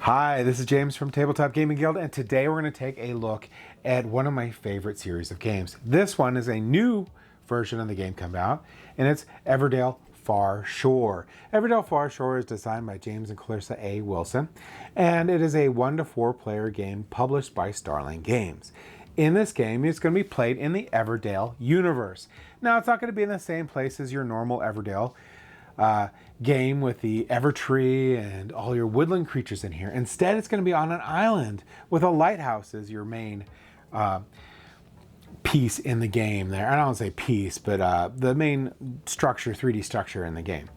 Hi, this is James from Tabletop Gaming Guild, and today we're going to take a look at one of my favorite series of games. This one is a new version of the game come out, and it's Everdell Farshore. Everdell Farshore is designed by James and Clarissa A. Wilson, and it is a 1 to 4 player game published by Starling Games. In this game, it's going to be played in the Everdell universe. Now, it's not going to be in the same place as your normal Everdell game with the Evertree and all your woodland creatures in here. Instead, it's going to be on an island with a lighthouse as your main piece in the game there. I don't want to say piece, but the main structure, 3D structure in the game.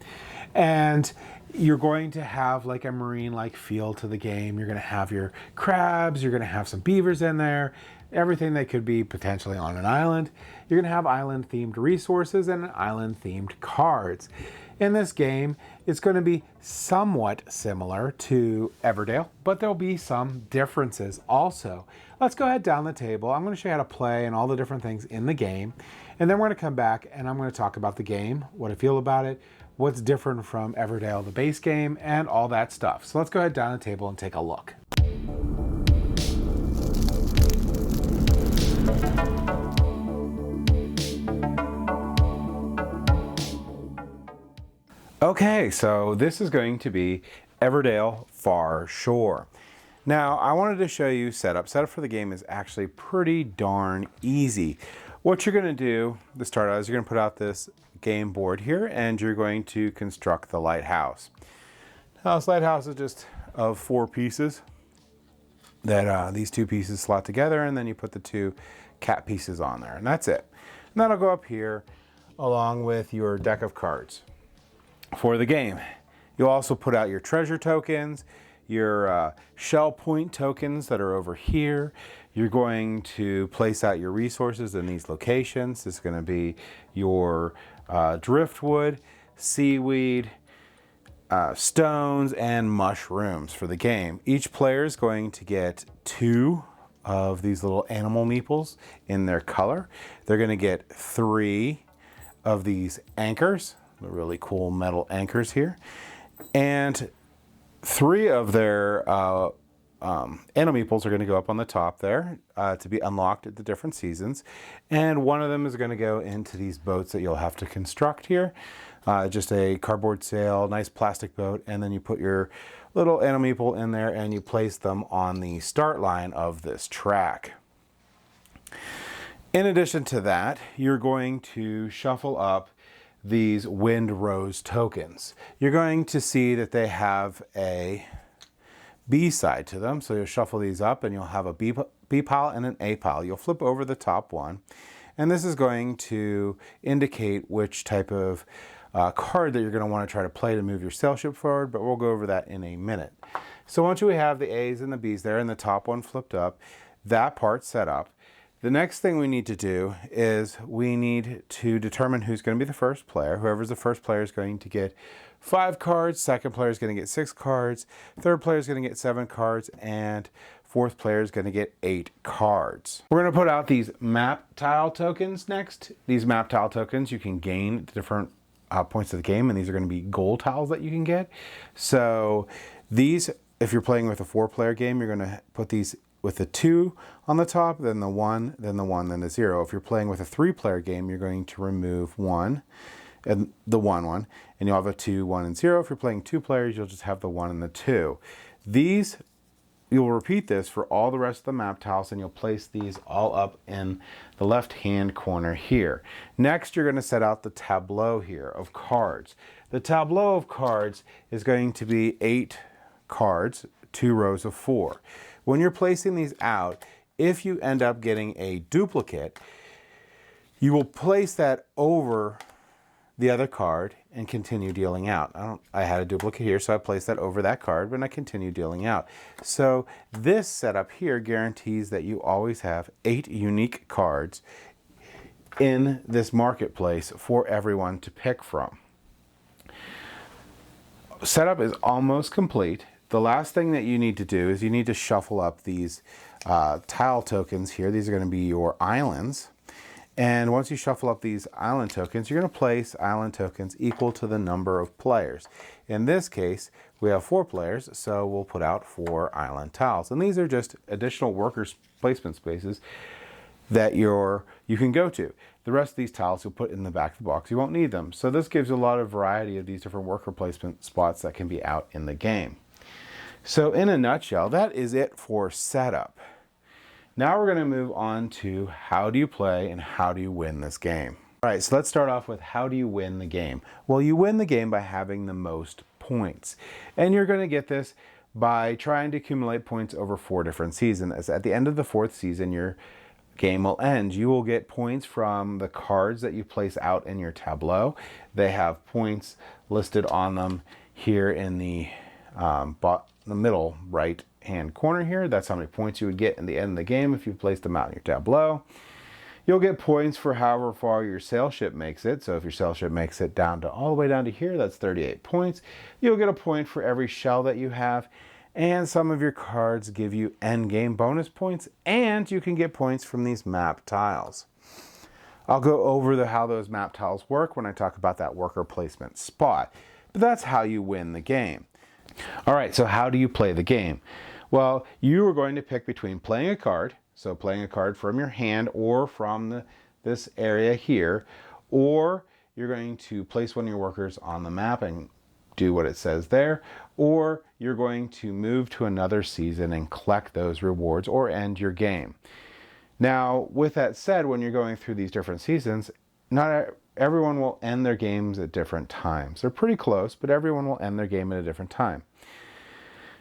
And you're going to have like a marine-like feel to the game. You're going to have your crabs, you're going to have some beavers in there, everything that could be potentially on an island. You're going to have island-themed resources and island-themed cards. In this game, it's going to be somewhat similar to Everdell, but there'll be some differences also. Let's go ahead down the table. I'm going to show you how to play and all the different things in the game. And then we're going to come back and I'm going to talk about the game, what I feel about it, what's different from Everdell, the base game, and all that stuff. So let's go ahead down the table and take a look. Okay, so this is going to be Everdell Farshore. Now, I wanted to show you setup. Setup for the game is actually pretty darn easy. What you're going to do to start out is you're going to put out this game board here and you're going to construct the lighthouse. Now, this lighthouse is just of 4 pieces that these 2 pieces slot together, and then you put the 2 cat pieces on there, and that's it. And that'll go up here along with your deck of cards for the game. You'll also put out your treasure tokens, your shell point tokens that are over here. You're going to place out your resources in these locations. This is going to be your driftwood, seaweed, stones, and mushrooms for the game. Each player is going to get 2 of these little animal meeples in their color. They're going to get 3 of these anchors, the really cool metal anchors here, and 3 of their animal meeples are going to go up on the top there to be unlocked at the different seasons, and 1 of them is going to go into these boats that you'll have to construct here. Just a cardboard sail, nice plastic boat, and then you put your little animal meeple in there and you place them on the start line of this track. In addition to that, you're going to shuffle up these wind rose tokens. You're going to see that they have a B side to them, so you'll shuffle these up and you'll have a B pile and an A pile. You'll flip over the top one, and this is going to indicate which type of card that you're going to want to try to play to move your sailship forward, but we'll go over that in a minute. So once we have the A's and the B's there and the top one flipped up, that part set up, the next thing we need to do is we need to determine who's going to be the first player. Whoever's the first player is going to get 5 cards, second player is going to get 6 cards, third player is going to get 7 cards, and fourth player is going to get 8 cards. We're going to put out these map tile tokens next. These map tile tokens you can gain at different points of the game, and these are going to be gold tiles that you can get. So these, if you're playing with a 4-player game, you're going to put these with the 2 on the top, then the 1, then the 1, then the 0. If you're playing with a 3-player game, you're going to remove 1 and the 1, and you'll have a 2, 1, and 0. If you're playing 2 players, you'll just have the 1 and the 2. These, you'll repeat this for all the rest of the map tiles, and you'll place these all up in the left-hand corner here. Next, you're going to set out the tableau here of cards. The tableau of cards is going to be 8 cards, 2 rows of 4. When you're placing these out, if you end up getting a duplicate, you will place that over the other card and continue dealing out. I had a duplicate here, so I placed that over that card, but I continue dealing out. So this setup here guarantees that you always have 8 unique cards in this marketplace for everyone to pick from. Setup is almost complete. The last thing that you need to do is you need to shuffle up these tile tokens here. These are going to be your islands. And once you shuffle up these island tokens, you're going to place island tokens equal to the number of players. In this case, we have 4 players, so we'll put out 4 island tiles. And these are just additional workers placement spaces that you can go to. The rest of these tiles you'll put in the back of the box. You won't need them. So this gives you a lot of variety of these different worker placement spots that can be out in the game. So in a nutshell, that is it for setup. Now we're going to move on to how do you play and how do you win this game. All right, so let's start off with how do you win the game? Well, you win the game by having the most points. And you're going to get this by trying to accumulate points over 4 different seasons. As at the end of the 4th season, your game will end. You will get points from the cards that you place out in your tableau. They have points listed on them here in the middle right hand corner here. That's how many points you would get in the end of the game if you placed them out in your tableau. You'll get points for however far your sail ship makes it. So if your sail ship makes it down to all the way down to here, that's 38 points. You'll get a point for every shell that you have. And some of your cards give you end game bonus points, and you can get points from these map tiles. I'll go over how those map tiles work when I talk about that worker placement spot. But that's how you win the game. All right, so how do you play the game? Well, you are going to pick between playing a card, so playing a card from your hand or from this area here, or you're going to place one of your workers on the map and do what it says there, or you're going to move to another season and collect those rewards or end your game. Now, with that said, when you're going through these different seasons, not everyone will end their games at different times. They're pretty close, but everyone will end their game at a different time.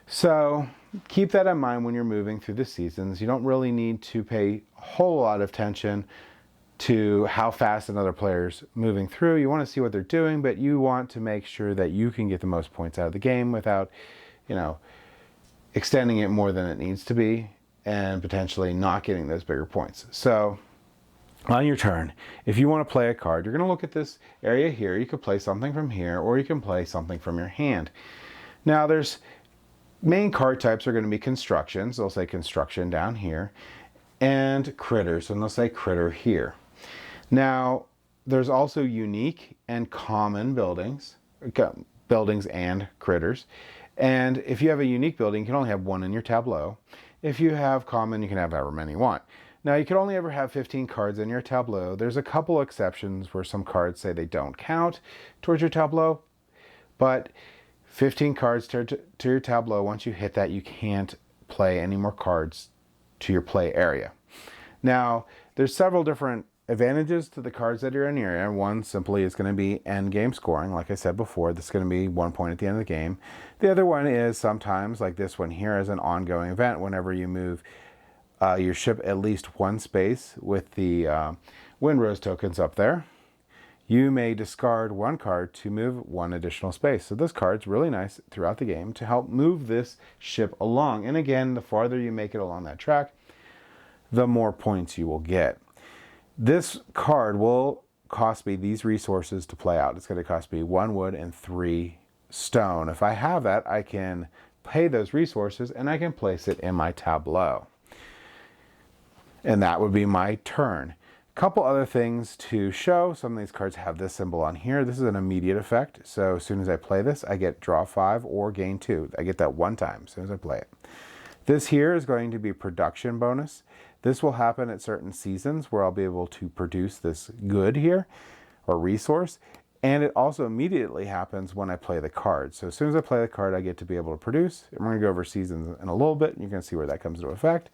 So keep that in mind when you're moving through the seasons. You don't really need to pay a whole lot of attention to how fast another player's moving through. You want to see what they're doing, but you want to make sure that you can get the most points out of the game without, extending it more than it needs to be and potentially not getting those bigger points. So on your turn, if you want to play a card, you're going to look at this area here. You could play something from here, or you can play something from your hand. Now there's main card types are going to be constructions. They'll say construction down here, and critters, and they'll say critter here. Now, there's also unique and common buildings and critters. And if you have a unique building, you can only have 1 in your tableau. If you have common, you can have however many you want. Now, you can only ever have 15 cards in your tableau. There's a couple exceptions where some cards say they don't count towards your tableau, but 15 cards to your tableau, once you hit that, you can't play any more cards to your play area. Now, there's several different advantages to the cards that are in your area. One simply is going to be end game scoring. Like I said before, this is going to be 1 point at the end of the game. The other one is sometimes, like this one here, as an ongoing event, whenever you move your ship at least 1 space with the wind rose tokens up there, you may discard 1 card to move 1 additional space. So this card's really nice throughout the game to help move this ship along. And again, the farther you make it along that track, the more points you will get. This card will cost me these resources to play out. It's going to cost me 1 wood and 3 stone. If I have that, I can pay those resources and I can place it in my tableau. And that would be my turn. Couple other things to show. Some of these cards have this symbol on here. This is an immediate effect. So as soon as I play this, I get draw 5 or gain 2. I get that 1 time as soon as I play it. This here is going to be production bonus. This will happen at certain seasons where I'll be able to produce this good here or resource. And it also immediately happens when I play the card. So as soon as I play the card, I get to be able to produce. I'm going to go over seasons in a little bit, and you're going to see where that comes into effect.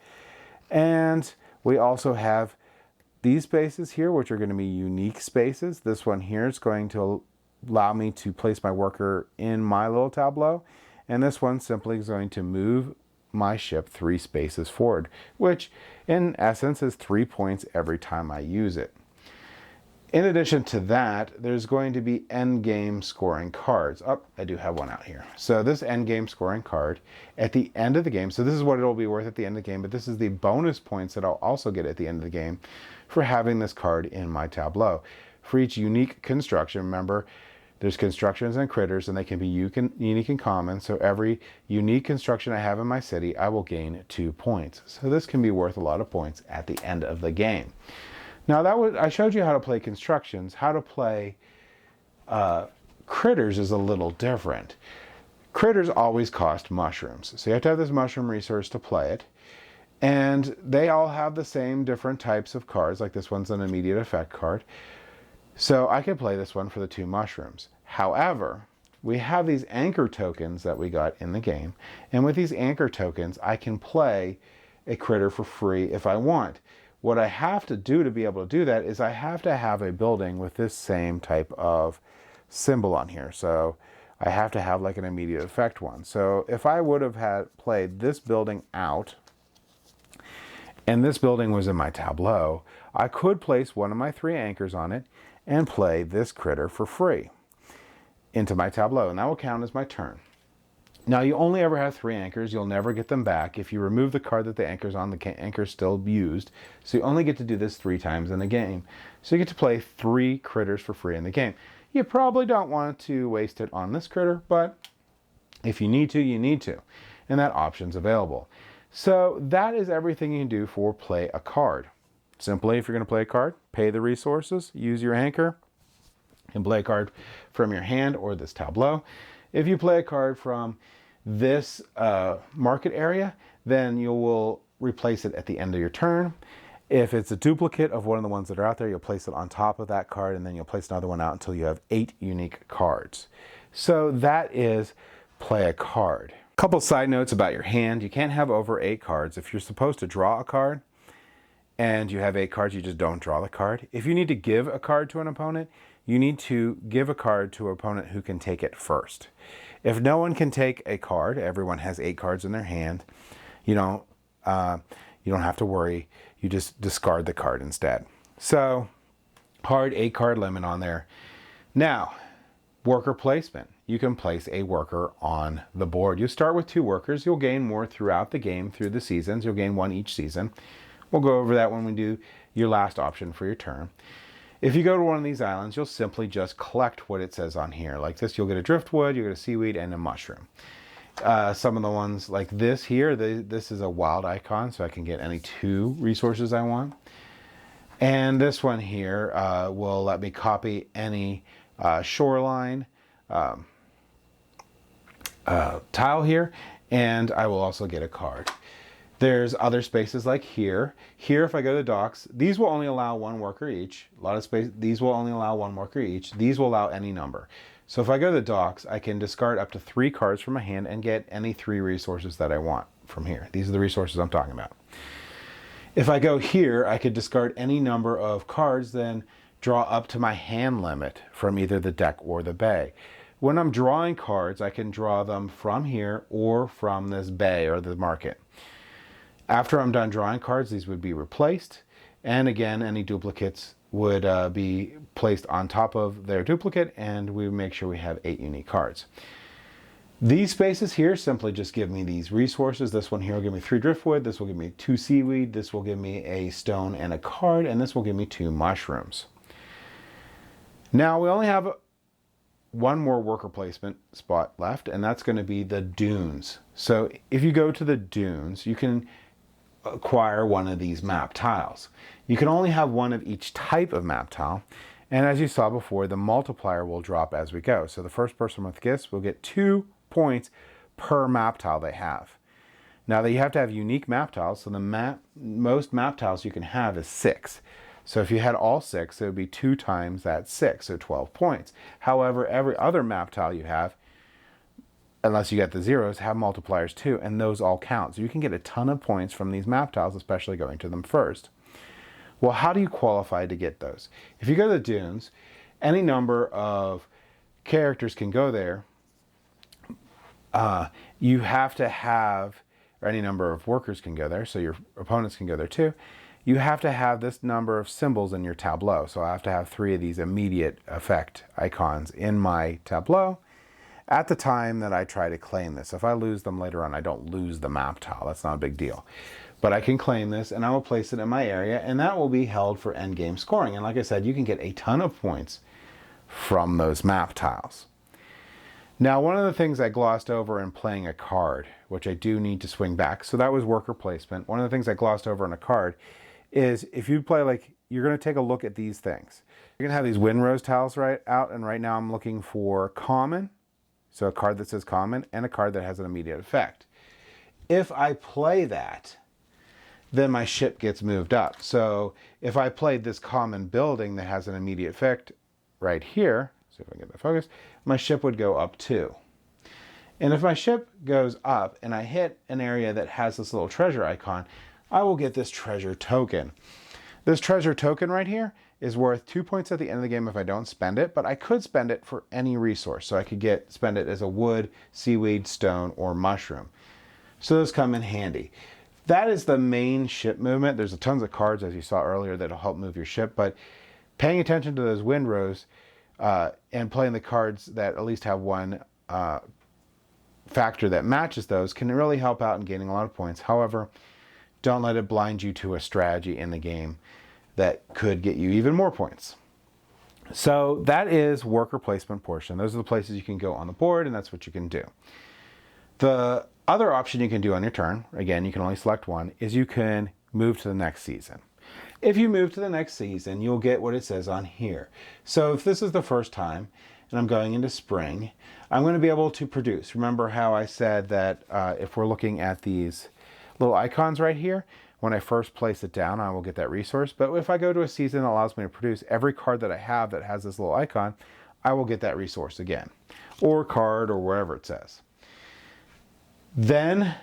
And we also have these spaces here, which are going to be unique spaces. This one here is going to allow me to place my worker in my little tableau. And this one simply is going to move my ship 3 spaces forward, which in essence is 3 points every time I use it. In addition to that, there's going to be end game scoring cards. Oh, I do have one out here. So this end game scoring card at the end of the game, so this is what it'll be worth at the end of the game, but this is the bonus points that I'll also get at the end of the game for having this card in my tableau. For each unique construction, remember, there's constructions and critters, and they can be unique and common. So every unique construction I have in my city, I will gain 2 points. So this can be worth a lot of points at the end of the game. Now I showed you how to play constructions. How to play critters is a little different. Critters always cost mushrooms. So you have to have this mushroom resource to play it. And they all have the same different types of cards, like this one's an immediate effect card. So I can play this one for the 2 mushrooms. However, we have these anchor tokens that we got in the game. And with these anchor tokens, I can play a critter for free if I want. What I have to do to be able to do that is I have to have a building with this same type of symbol on here. So I have to have like an immediate effect one. So if I would have played this building out, and this building was in my tableau, I could place one of my 3 anchors on it and play this critter for free into my tableau, and that will count as my turn. Now you only ever have 3 anchors. You'll never get them back. If you remove the card that the anchor's on, the anchor's still used. So you only get to do this 3 times in the game. So you get to play 3 critters for free in the game. You probably don't want to waste it on this critter, but if you need to, you need to. And that option's available. So that is everything you can do for play a card. Simply, if you're going to play a card, pay the resources, use your anchor, and play a card from your hand or this tableau. If you play a card from this market area, then you will replace it at the end of your turn. If it's a duplicate of one of the ones that are out there, you'll place it on top of that card, and then you'll place another one out until you have 8 unique cards. So that is play a card. Couple side notes about your hand. You can't have over 8 cards. If you're supposed to draw a card and you have 8 cards, you just don't draw the card. If you need to give a card to an opponent, you need to give a card to an opponent who can take it first. If no one can take a card, everyone has 8 cards in their hand, you don't have to worry. You just discard the card instead. So hard 8 card limit on there. Now, worker placement. You can place a worker on the board. You start with 2 workers. You'll gain more throughout the game through the seasons. You'll gain 1 each season. We'll go over that when we do your last option for your turn. If you go to one of these islands, you'll simply just collect what it says on here. Like this, you'll get a driftwood, you'll get a seaweed, and a mushroom. Some of the ones like this here, this is a wild icon, so I can get any 2 resources I want. And this one here will let me copy any shoreline tile here, and I will also get a card. There's other spaces like here. Here, if I go to the docks, these will only allow 1 worker each. A lot of space. These will only allow 1 worker each. These will allow any number. So if I go to the docks, I can discard up to 3 cards from my hand and get any 3 resources that I want from here. These are the resources I'm talking about. If I go here, I could discard any number of cards, then draw up to my hand limit from either the deck or the bay. When I'm drawing cards, I can draw them from here or from this bay or the market. After I'm done drawing cards, these would be replaced. And again, any duplicates would be placed on top of their duplicate, and we make sure we have 8 unique cards. These spaces here simply just give me these resources. This one here will give me 3 driftwood. This will give me 2 seaweed. This will give me a stone and a card. And this will give me 2 mushrooms. Now we only have 1 more worker placement spot left, and that's going to be the dunes. So if you go to the dunes, you can acquire one of these map tiles. You can only have 1 of each type of map tile, and as you saw before, the multiplier will drop as we go. So the first person with gifts will get 2 points per map tile they have. Now you have to have unique map tiles, so the most map tiles you can have is 6. So if you had all 6, it would be 2 times that 6, so 12 points. However, every other map tile you have, unless you get the zeros, have multipliers too, and those all count. So you can get a ton of points from these map tiles, especially going to them first. Well, how do you qualify to get those? If you go to the dunes, any number of characters can go there. You have to have, or any number of workers can go there, so your opponents can go there too. You have to have this number of symbols in your tableau. So I have to have 3 of these immediate effect icons in my tableau at the time that I try to claim this. If I lose them later on, I don't lose the map tile. That's not a big deal. But I can claim this, and I will place it in my area, and that will be held for endgame scoring. And like I said, you can get a ton of points from those map tiles. Now, one of the things I glossed over in playing a card, which I do need to swing back, so that was worker placement. One of the things I glossed over on a card is if you play like you're going to take a look at these things. You're going to have these Windrose tiles out, and right now I'm looking for common, so a card that says common, and a card that has an immediate effect. If I play that, then my ship gets moved up. So if I played this common building that has an immediate effect right here, see if I can get the focus, my ship would go up 2. And if my ship goes up and I hit an area that has this little treasure icon, I will get this treasure token. This treasure token right here is worth 2 points at the end of the game if I don't spend it, but I could spend it for any resource. So I could spend it as a wood, seaweed, stone, or mushroom. So those come in handy. That is the main ship movement. There's tons of cards, as you saw earlier, that'll help move your ship, but paying attention to those Windrose and playing the cards that at least have one factor that matches those can really help out in gaining a lot of points. However, don't let it blind you to a strategy in the game that could get you even more points. So that is worker placement portion. Those are the places you can go on the board, and that's what you can do. The other option you can do on your turn, again, you can only select one, is you can move to the next season. If you move to the next season, you'll get what it says on here. So if this is the first time, and I'm going into spring, I'm going to be able to produce. Remember how I said that if we're looking at these little icons right here, when I first place it down, I will get that resource. But if I go to a season that allows me to produce, every card that I have that has this little icon, I will get that resource again, or card, or wherever it says. Then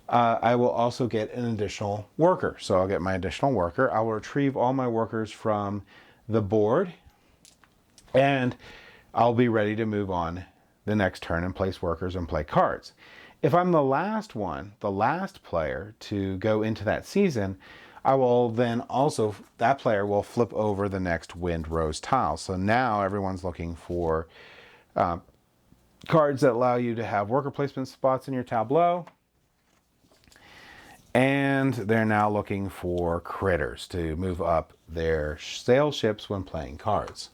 I will also get an additional worker. So I'll get my additional worker. I will retrieve all my workers from the board, and I'll be ready to move on the next turn and place workers and play cards. If I'm the last one, the last player to go into that season, I will then also, that player will flip over the next Windrose tile. So now everyone's looking for cards that allow you to have worker placement spots in your tableau. And they're now looking for critters to move up their sail ships when playing cards.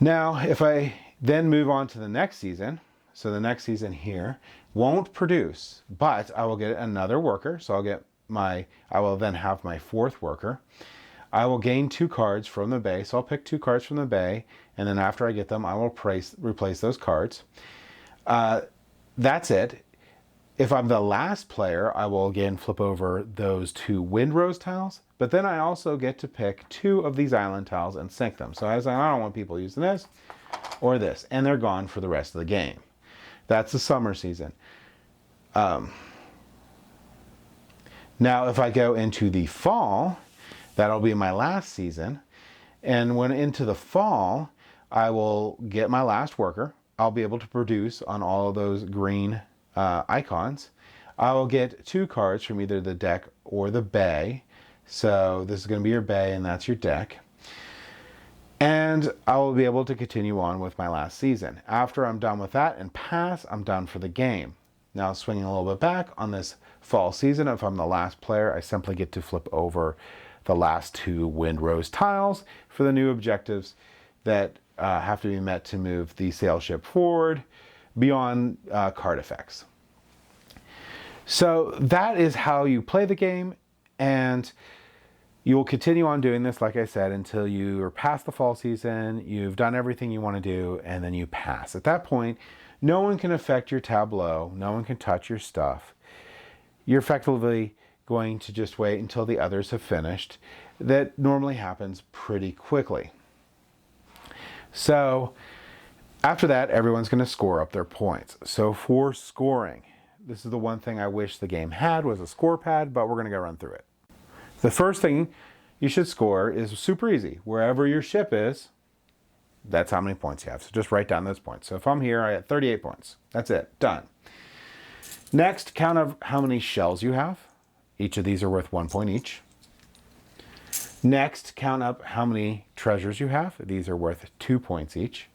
Now, if I then move on to the next season, so the next season here won't produce, but I will get another worker. So I will then have my 4th worker. I will gain 2 cards from the bay. So I'll pick 2 cards from the bay, and then after I get them, I will replace those cards. That's it. If I'm the last player, I will again flip over those 2 Windrose tiles, but then I also get to pick 2 of these island tiles and sink them. So I don't want people using this or this, and they're gone for the rest of the game. That's the summer season. Now, if I go into the fall, that'll be my last season. And when into the fall, I will get my last worker. I'll be able to produce on all of those green icons. I will get 2 cards from either the deck or the bay. So this is going to be your bay, and that's your deck. And I will be able to continue on with my last season. After I'm done with that and pass, I'm done for the game. Now, swinging a little bit back on this fall season, if I'm the last player, I simply get to flip over the last 2 Windrose tiles for the new objectives that have to be met to move the sail ship forward beyond card effects. So that is how you play the game, and you will continue on doing this, like I said, until you are past the fall season, you've done everything you want to do, and then you pass. At that point, no one can affect your tableau, no one can touch your stuff. You're effectively going to just wait until the others have finished. That normally happens pretty quickly. So after that, everyone's going to score up their points. So for scoring, this is the one thing I wish the game had, was a score pad, but we're going to go run through it. The first thing you should score is super easy. Wherever your ship is, that's how many points you have. So just write down those points. So if I'm here, I have 38 points. That's it. Done. Next, count of how many shells you have. Each of these are worth 1 point each. Next, count up how many treasures you have. These are worth 2 points each.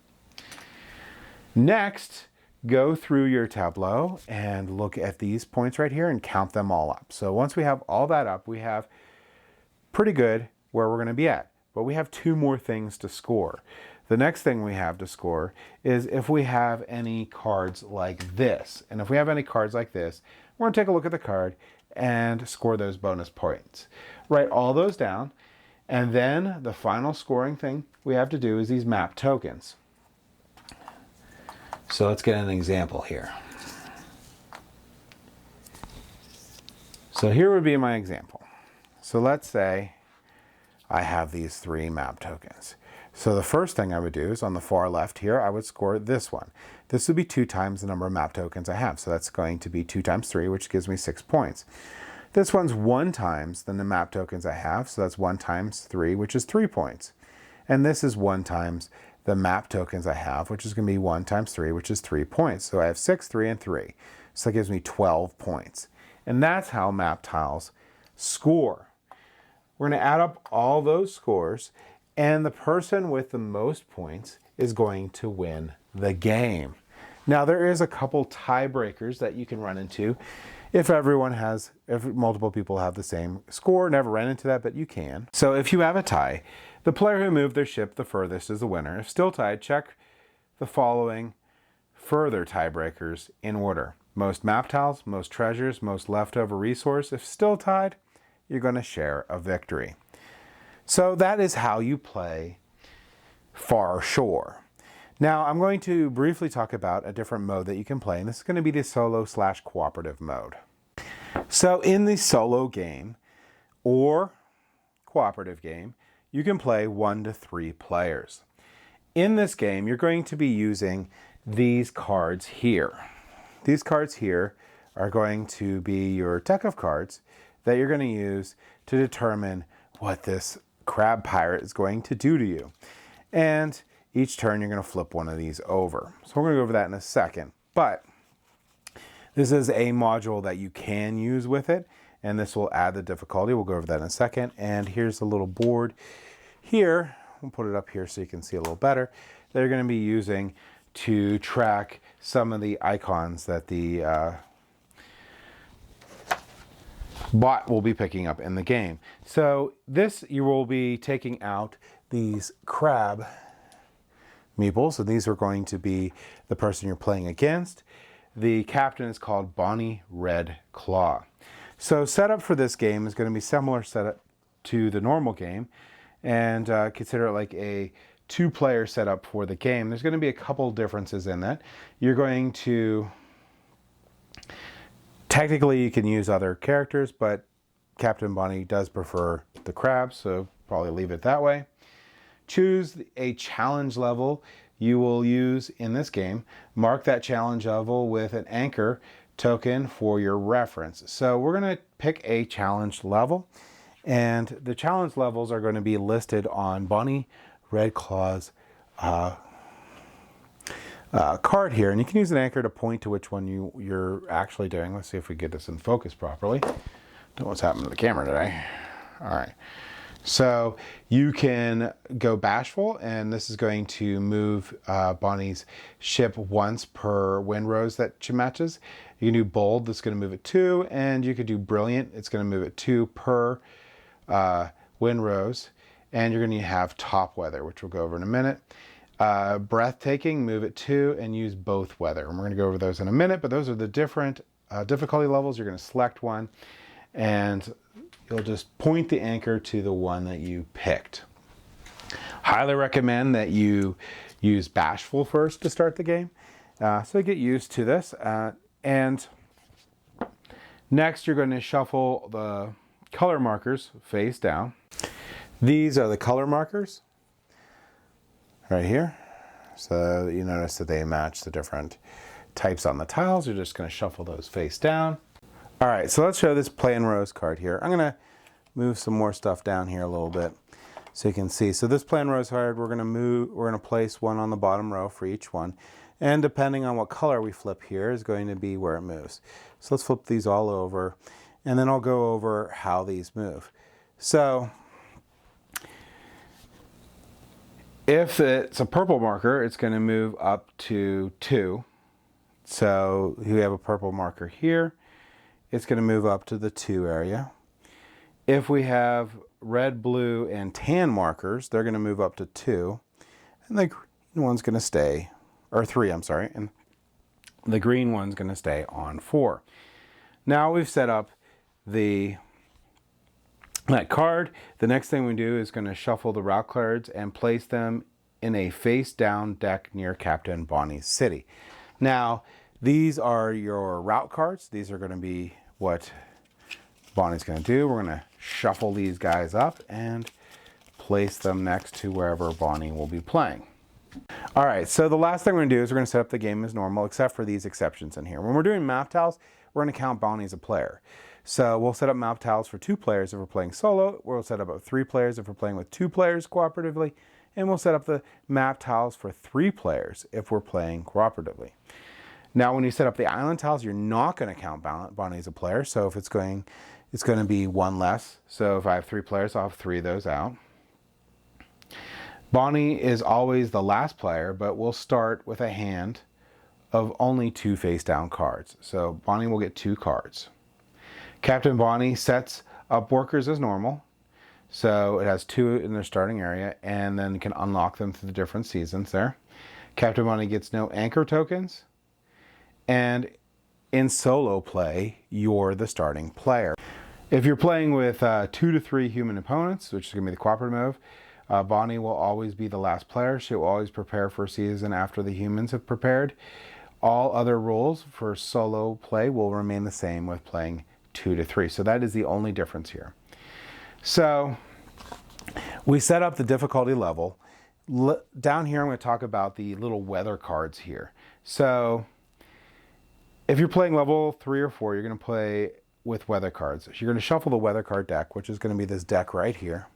Next, go through your tableau and look at these points right here and count them all up. So once we have all that up, we have pretty good where we're going to be at. But we have 2 more things to score. The next thing we have to score is if we have any cards like this. And if we have any cards like this, we're going to take a look at the card and score those bonus points. Write all those down. And then the final scoring thing we have to do is these map tokens. So let's get an example here. So here would be my example. So let's say I have these 3 map tokens. So the first thing I would do is on the far left here, I would score this one. This would be 2 times the number of map tokens I have. So that's going to be 2 times 3, which gives me 6 points. This one's 1 times the map tokens I have. So that's 1 times 3, which is 3 points. And this is 1 times the map tokens I have, which is going to be 1 times 3, which is 3 points. So I have 6, 3, and 3. So that gives me 12 points. And that's how map tiles score. We're going to add up all those scores, and the person with the most points is going to win the game. Now, there is a couple tiebreakers that you can run into if multiple people have the same score. Never ran into that, but you can. So if you have a tie, the player who moved their ship the furthest is the winner. If still tied, check the following further tiebreakers in order. Most map tiles, most treasures, most leftover resource. If still tied, you're going to share a victory. So that is how you play Farshore. Now I'm going to briefly talk about a different mode that you can play, and this is going to be the solo/cooperative mode. So in the solo game or cooperative game, you can play 1 to 3 players. In this game, you're going to be using these cards here. These cards here are going to be your deck of cards that you're going to use to determine what this crab pirate is going to do to you. And each turn you're going to flip one of these over. So we're going to go over that in a second. But this is a module that you can use with it, and this will add the difficulty. We'll go over that in a second. And here's a little board here. We'll put it up here so you can see a little better. They're going to be using to track some of the icons that the bot will be picking up in the game. So this, you will be taking out these crab meeples, and these are going to be the person you're playing against. The captain is called Bonnie Red Claw. So setup for this game is going to be similar setup to the normal game, and consider it like a 2-player setup for the game. There's going to be a couple differences in that. You're going to, technically you can use other characters, but Captain Bonnie does prefer the crabs, so probably leave it that way. Choose a challenge level you will use in this game. Mark that challenge level with an anchor token for your reference. So we're going to pick a challenge level, and the challenge levels are going to be listed on Bonnie Red Claw's card here, and you can use an anchor to point to which one you're actually doing. Let's see if we get this in focus properly. Don't know what's happening to the camera today. All right. So you can go bashful, and this is going to move Bonnie's ship once per wind rose that she matches. You can do bold, that's going to move it 2, and you could do brilliant, it's going to move it 2 per wind rose, and you're going to have top weather, which we'll go over in a minute. Breathtaking, move it 2, and use both weather. And we're going to go over those in a minute, but those are the different difficulty levels. You're going to select one, and you'll just point the anchor to the one that you picked. Highly recommend that you use bashful first to start the game, so get used to this. And next you're going to shuffle the color markers face down. These are the color markers right here. So you notice that they match the different types on the tiles. You're just going to shuffle those face down. All right, so let's show this plain rose card here. I'm going to move some more stuff down here a little bit so you can see. So this plain rose card, we're going to place one on the bottom row for each one. And depending on what color we flip here is going to be where it moves. So let's flip these all over, and then I'll go over how these move. So if it's a purple marker, it's going to move up to 2. So we have a purple marker here. It's going to move up to the 2 area. If we have red, blue, and tan markers, they're going to move up to 2. And the green one's going to stay, or 3, I'm sorry. And the green one's going to stay on 4. Now we've set up the that card. The next thing we do is going to shuffle the route cards and place them in a face down deck near Captain Bonnie's city. Now, these are your route cards. These are going to be what Bonnie's going to do. We're going to shuffle these guys up and place them next to wherever Bonnie will be playing. All right, so the last thing we're going to do is we're going to set up the game as normal, except for these exceptions in here. When we're doing map tiles, we're going to count Bonnie as a player. So we'll set up map tiles for 2 players if we're playing solo. We'll set up 3 players if we're playing with 2 players cooperatively. And we'll set up the map tiles for 3 players if we're playing cooperatively. Now, when you set up the island tiles, you're not going to count Bonnie as a player. So if it's going to be 1 less. So if I have 3 players, I'll have 3 of those out. Bonnie is always the last player, but we'll start with a hand of only 2 face down cards. So Bonnie will get 2 cards. Captain Bonnie sets up workers as normal. So it has 2 in their starting area and then can unlock them through the different seasons there. Captain Bonnie gets no anchor tokens. And in solo play, you're the starting player. If you're playing with 2 to 3 human opponents, which is going to be the cooperative move, Bonnie will always be the last player. She will always prepare for a season after the humans have prepared. All other rules for solo play will remain the same with playing 2 to 3. So that is the only difference here. So we set up the difficulty level. Down here I'm going to talk about the little weather cards here. So if you're playing level 3 or 4, you're going to play with weather cards. So you're going to shuffle the weather card deck, which is going to be this deck right here.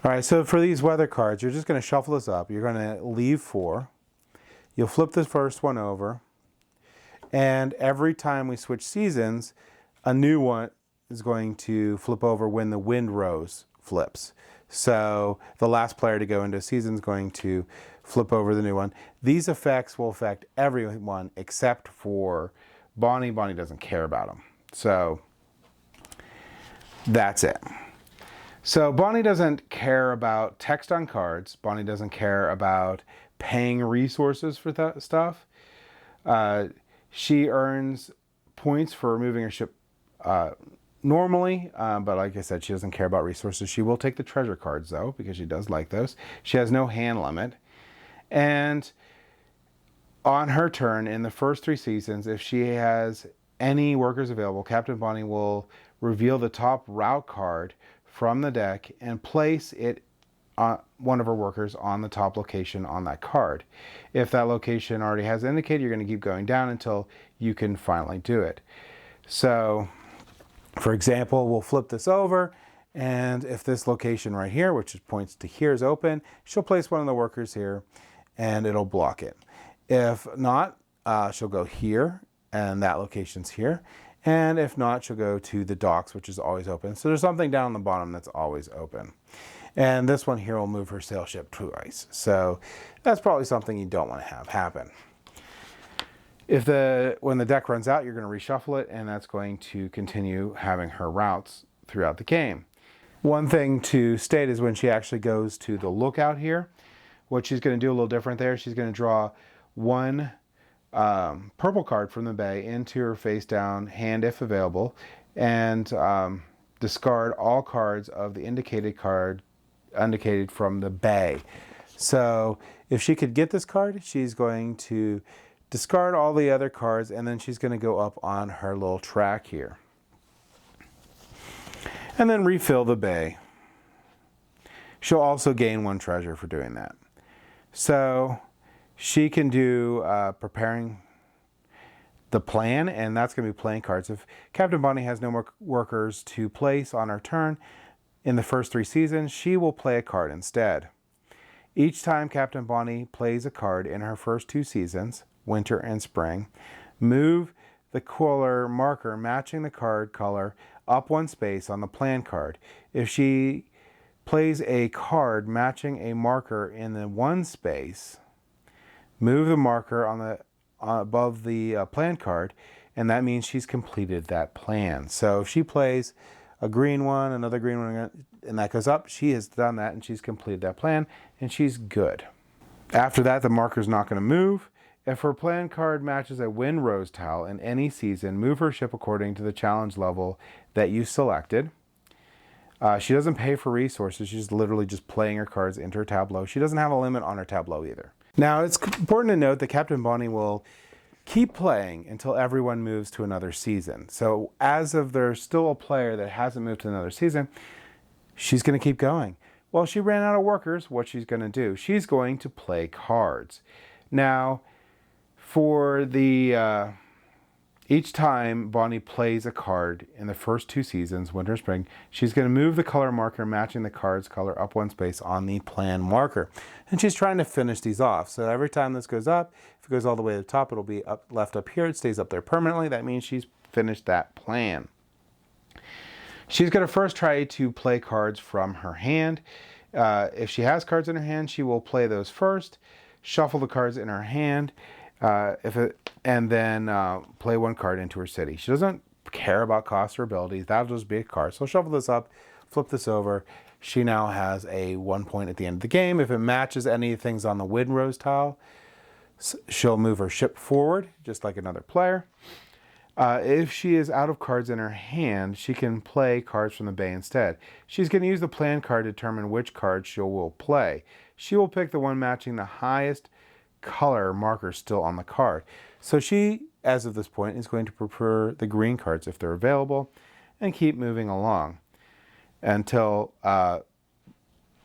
All right, so for these weather cards, you're just going to shuffle this up. You're going to leave 4. You'll flip the first one over. And every time we switch seasons, a new one is going to flip over when the wind rose flips. So the last player to go into a season is going to flip over the new one. These effects will affect everyone except for Bonnie. Bonnie doesn't care about them. So that's it. So Bonnie doesn't care about text on cards. Bonnie doesn't care about paying resources for stuff. She earns points for moving her ship normally, but like I said, she doesn't care about resources. She will take the treasure cards though, because she does like those. She has no hand limit. And on her turn, in the first 3 seasons, if she has any workers available, Captain Bonnie will reveal the top route card from the deck and place it on one of her workers on the top location on that card. If that location already has indicated, you're going to keep going down until you can finally do it. So, for example, we'll flip this over, and if this location right here, which points to here, is open, she'll place one of the workers here, and it'll block it. If not, she'll go here, and that location's here. And if not, she'll go to the docks, which is always open. So there's something down on the bottom that's always open. And this one here will move her sail ship twice. So that's probably something you don't want to have happen. When the deck runs out, you're going to reshuffle it, and that's going to continue having her routes throughout the game. One thing to state is when she actually goes to the lookout here, what she's going to do a little different there, she's going to draw 1 purple card from the bay into her face down hand if available, and discard all cards of the indicated from the bay. So if she could get this card, she's going to discard all the other cards, and then she's going to go up on her little track here and then refill the bay. She'll also gain 1 treasure for doing that. So she can do preparing the plan, and that's going to be playing cards. If Captain Bonnie has no more workers to place on her turn in the first 3 seasons, she will play a card instead. Each time Captain Bonnie plays a card in her first 2 seasons, winter and spring, move the color marker matching the card color up 1 space on the plan card. If she plays a card matching a marker in the 1 space, move the marker on the above the plan card, and that means she's completed that plan. So if she plays a green one, another green one, and that goes up, she has done that and she's completed that plan, and she's good. After that, the marker's not going to move. If her plan card matches a wind rose tile in any season, move her ship according to the challenge level that you selected. She doesn't pay for resources. She's literally just playing her cards into her tableau. She doesn't have a limit on her tableau either. Now, it's important to note that Captain Bonnie will keep playing until everyone moves to another season. So as of there's still a player that hasn't moved to another season, she's going to keep going. Well, she ran out of workers. What she's going to do? She's going to play cards. Now, for the each time Bonnie plays a card in the first 2 seasons, winter and spring, she's going to move the color marker matching the card's color up 1 space on the plan marker. And she's trying to finish these off. So every time this goes up, if it goes all the way to the top, it'll be left up here. It stays up there permanently. That means she's finished that plan. She's going to first try to play cards from her hand. If she has cards in her hand, she will play those first, shuffle the cards in her hand, and then play 1 card into her city. She doesn't care about cost or abilities. That'll just be a card. So shuffle this up, flip this over. She now has a 1 point at the end of the game. If it matches any things on the wind rose tile, she'll move her ship forward, just like another player. If she is out of cards in her hand, she can play cards from the bay instead. She's going to use the plan card to determine which card she will play. She will pick the one matching the highest color marker still on the card. So she, as of this point, is going to prefer the green cards if they're available and keep moving along until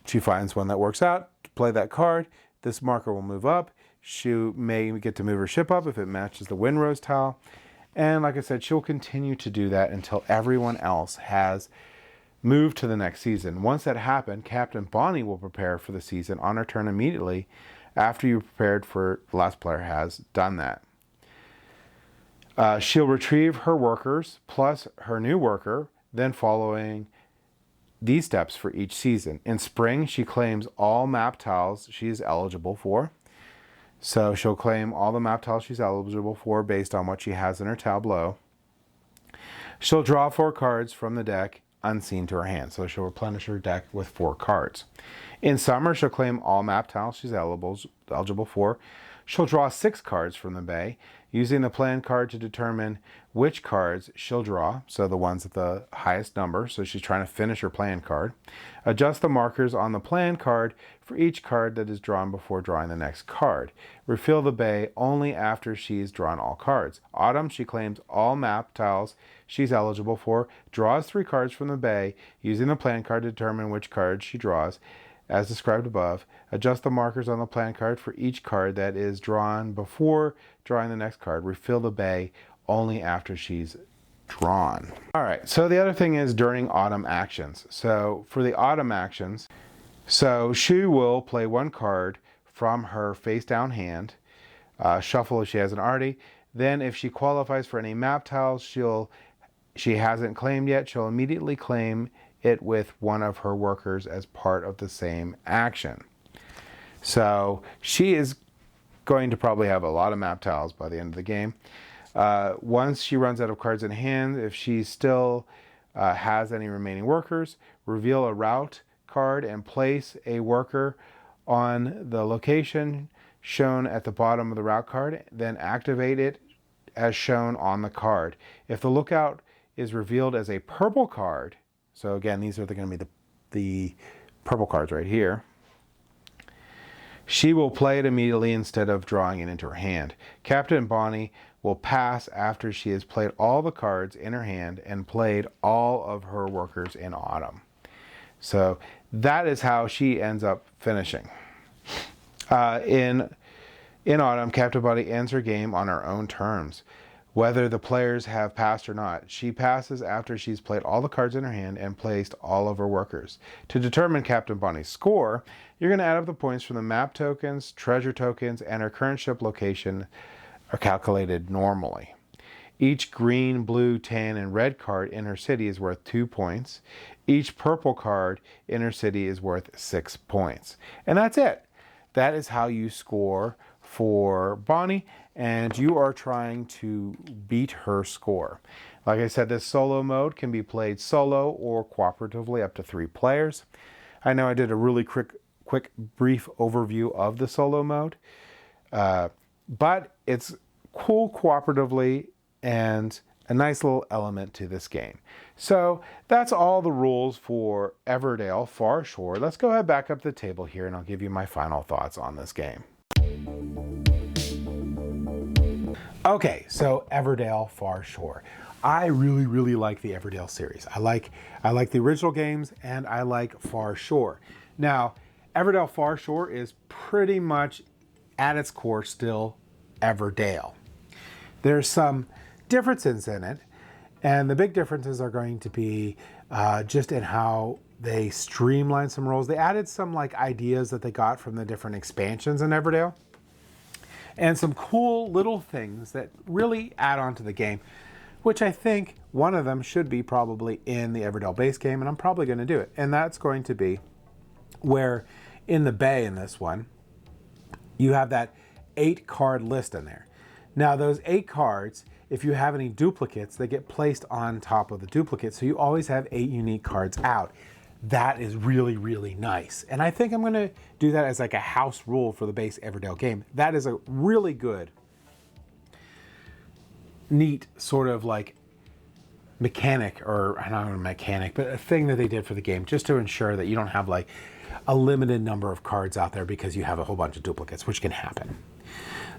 she finds one that works out to play that card. This marker will move up. She may get to move her ship up if it matches the wind rose tile. And like I said, she'll continue to do that until everyone else has moved to the next season. Once that happened, Captain Bonnie will prepare for the season on her turn immediately after you've prepared for the last player has done that. She'll retrieve her workers plus her new worker, then following these steps for each season. In spring, she claims all map tiles she is eligible for. So she'll claim all the map tiles she's eligible for based on what she has in her tableau. She'll draw 4 cards from the deck unseen to her hand. So she'll replenish her deck with 4 cards. In summer, she'll claim all map tiles she's eligible for. She'll draw 6 cards from the bay, using the plan card to determine which cards she'll draw, so the ones at the highest number, so she's trying to finish her plan card. Adjust the markers on the plan card for each card that is drawn before drawing the next card. Refill the bay only after she's drawn all cards. Autumn, she claims all map tiles she's eligible for, draws 3 cards from the bay, using the plan card to determine which cards she draws, as described above. Adjust the markers on the plan card for each card that is drawn before drawing the next card. Refill the bay only after she's drawn. All right, so the other thing is during autumn actions. So for the autumn actions, so she will play 1 card from her face down hand, shuffle if she hasn't already. Then if she qualifies for any map tiles she hasn't claimed yet, she'll immediately claim it with one of her workers as part of the same action. So she is going to probably have a lot of map tiles by the end of the game. Once she runs out of cards in hand, if she still has any remaining workers, reveal a route card and place a worker on the location shown at the bottom of the route card, then activate it as shown on the card. If the lookout is revealed as a purple card, so again, these are going to be the purple cards right here, she will play it immediately instead of drawing it into her hand. Captain Bonnie will pass after she has played all the cards in her hand and played all of her workers in autumn. So that is how she ends up finishing. In autumn, Captain Bonnie ends her game on her own terms, whether the players have passed or not. She passes after she's played all the cards in her hand and placed all of her workers. To determine Captain Bonnie's score, you're going to add up the points from the map tokens, treasure tokens, and her current ship location are calculated normally. Each green, blue, tan, and red card in her city is worth 2 points. Each purple card in her city is worth 6 points. And that's it. That is how you score for Bonnie, and you are trying to beat her score. Like I said, this solo mode can be played solo or cooperatively up to 3 players. I know I did a really quick brief overview of the solo mode, but it's cool cooperatively, and a nice little element to this game. So that's all the rules for Everdell Farshore. Let's go ahead back up the table here and I'll give you my final thoughts on this game. Okay, so Everdell Farshore. I really like the Everdell series. I like the original games and I like Farshore. Now, Everdell Farshore is pretty much at its core still Everdell. There's some differences in it, and the big differences are going to be just in how they streamline some rules. They added some like ideas that they got from the different expansions in Everdell, and some cool little things that really add on to the game, which I think one of them should be probably in the Everdell base game, and I'm probably going to do it. And that's going to be where in the bay in this one, you have that 8-card list in there. Now those 8 cards, if you have any duplicates, they get placed on top of the duplicates. So you always have 8 unique cards out. That is really nice. And I think I'm going to do that as like a house rule for the base Everdell game. That is a really good, neat sort of like mechanic, or I don't know, mechanic, but a thing that they did for the game just to ensure that you don't have like a limited number of cards out there because you have a whole bunch of duplicates, which can happen.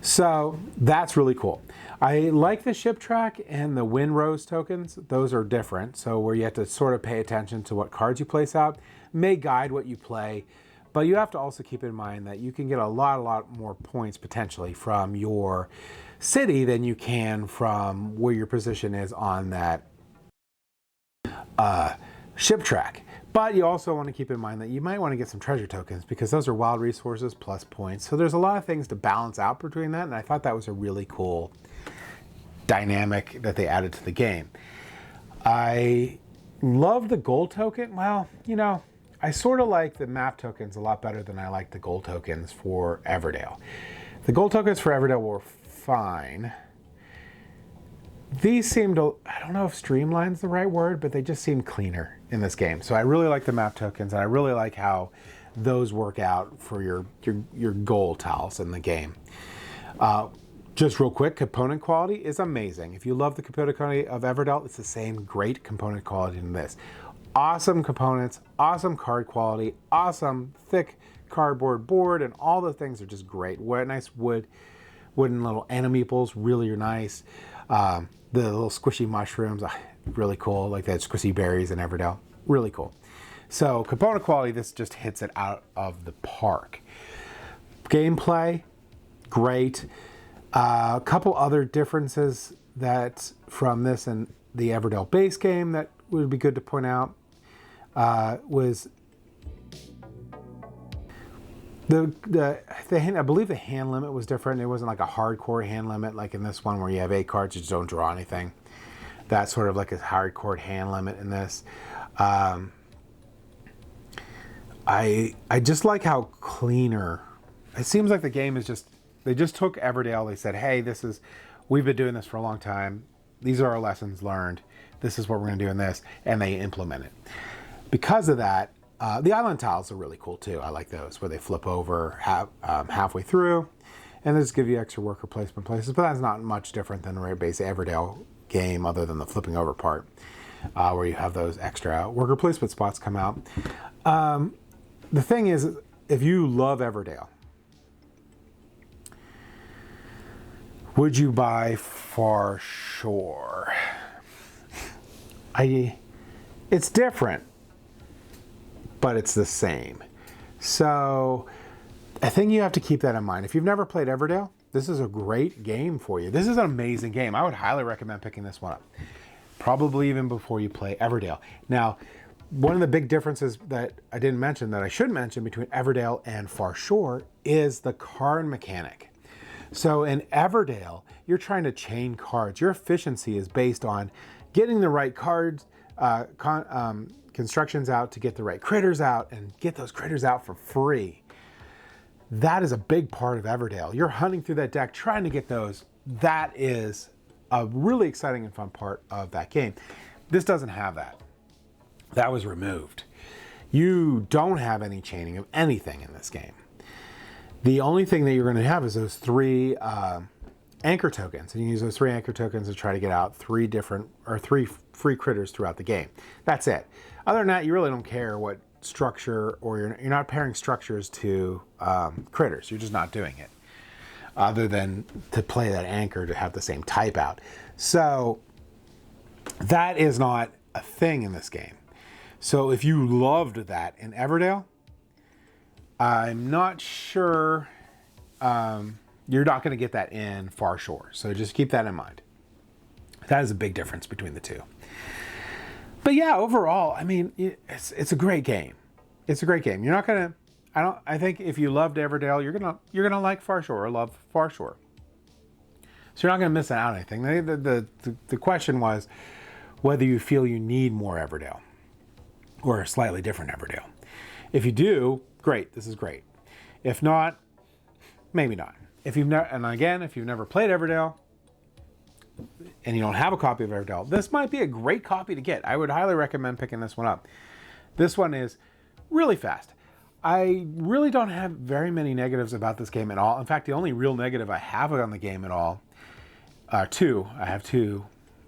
So that's really cool. I like the ship track and the wind rose tokens. Those are different. So where you have to sort of pay attention to what cards you place out may guide what you play, but you have to also keep in mind that you can get a lot more points potentially from your city than you can from where your position is on that ship track. But you also want to keep in mind that you might want to get some treasure tokens because those are wild resources plus points. So there's a lot of things to balance out between that, and I thought that was a really cool dynamic that they added to the game. I love the gold token. Well, you know, I sort of like the map tokens a lot better than I like the gold tokens for Everdell. The gold tokens for Everdell were fine. These seem to, I don't know if streamline's the right word, but they just seem cleaner in this game. So I really like the map tokens, and I really like how those work out for your goal tiles in the game. Just real quick, component quality is amazing. If you love the component quality of Everdell, it's the same great component quality in this. Awesome components, awesome card quality, awesome thick cardboard board, and all the things are just great. What nice wooden little animeeples, really are nice. The little squishy mushrooms, really cool, like that squishy berries in Everdell, really cool. So component quality, this just hits it out of the park. Gameplay, great. A couple other differences that from this and the Everdell base game that would be good to point out was I believe the hand limit was different. It wasn't like a hardcore hand limit like in this one where you have 8 cards, you just don't draw anything. That's sort of like a hardcore hand limit in this. I just like how cleaner. It seems like the game is just, they just took Everdell, they said, hey, we've been doing this for a long time. These are our lessons learned. This is what we're gonna do in this, and they implement it. Because of that, the island tiles are really cool too. I like those where they flip over halfway through and they just give you extra worker placement places, but that's not much different than a basic Everdell game other than the flipping over part where you have those extra worker placement spots come out. The thing is, if you love Everdell, would you buy Farshore? It's different, but it's the same. So I think you have to keep that in mind. If you've never played Everdell, this is a great game for you. This is an amazing game. I would highly recommend picking this one up. Probably even before you play Everdell. Now, one of the big differences that I didn't mention that I should mention between Everdell and Farshore is the card mechanic. So in Everdell, you're trying to chain cards. Your efficiency is based on getting the right cards, constructions out to get the right critters out and get those critters out for free. That is a big part of Everdell. You're hunting through that deck trying to get those. That is a really exciting and fun part of that game. This doesn't have that. That was removed. You don't have any chaining of anything in this game. The only thing that you're going to have is those 3 anchor tokens, and you use those 3 anchor tokens to try to get out 3 free critters throughout the game. That's it. Other than that, you really don't care what structure, or you're not pairing structures to critters. You're just not doing it, other than to play that anchor to have the same type out. So that is not a thing in this game. So if you loved that in Everdell, I'm not sure you're not going to get that in Farshore. So just keep that in mind. That is a big difference between the two. But yeah, overall, I mean, it's a great game. It's a great game. You're not gonna. I think if you loved Everdell, you're gonna like Farshore or love Farshore. So you're not gonna miss out on anything. The question was whether you feel you need more Everdell or a slightly different Everdell. If you do, great. This is great. If not, maybe not. If you've never played Everdell, and you don't have a copy of Everdell, this might be a great copy to get. I would highly recommend picking this one up. This one is really fast. I really don't have very many negatives about this game at all. In fact, the only real negative I have on the game at all are 2. I have 2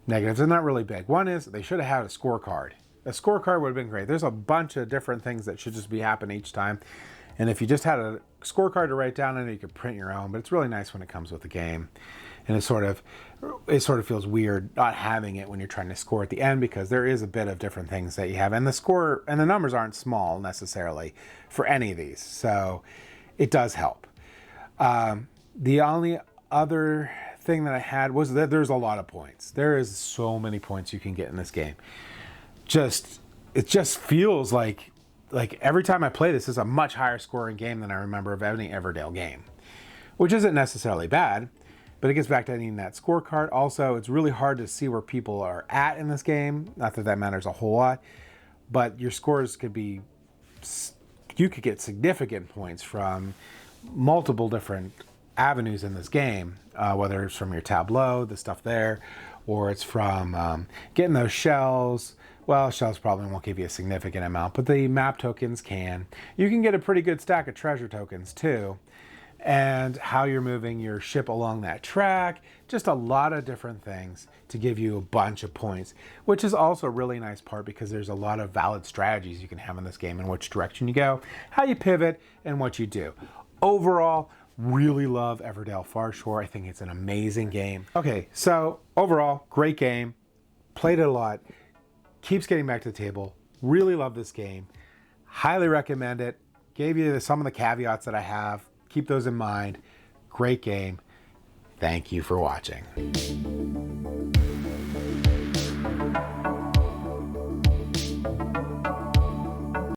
negatives. They're not really big. One is they should have had a scorecard. A scorecard would have been great. There's a bunch of different things that should just be happening each time. And if you just had a scorecard to write down, I know you could print your own, but it's really nice when it comes with the game. And it sort of feels weird not having it when you're trying to score at the end, because there is a bit of different things that you have, and the score and the numbers aren't small necessarily for any of these, so it does help. The only other thing that I had was that there's a lot of points. There is so many points you can get in this game. It just feels like every time I play this is a much higher scoring game than I remember of any Everdell game, which isn't necessarily bad. But it gets back to needing that scorecard. Also, it's really hard to see where people are at in this game. Not that that matters a whole lot, but your scores could be, you could get significant points from multiple different avenues in this game, whether it's from your tableau, the stuff there, or it's from getting those shells. Well, shells probably won't give you a significant amount, but the map tokens can. You can get a pretty good stack of treasure tokens too. And how you're moving your ship along that track, just a lot of different things to give you a bunch of points, which is also a really nice part because there's a lot of valid strategies you can have in this game and which direction you go, how you pivot, and what you do. Overall, really love Everdell Farshore. I think it's an amazing game. Okay, so overall, great game. Played it a lot. Keeps getting back to the table. Really love this game. Highly recommend it. Gave you some of the caveats that I have. Keep those in mind. Great game. Thank you for watching.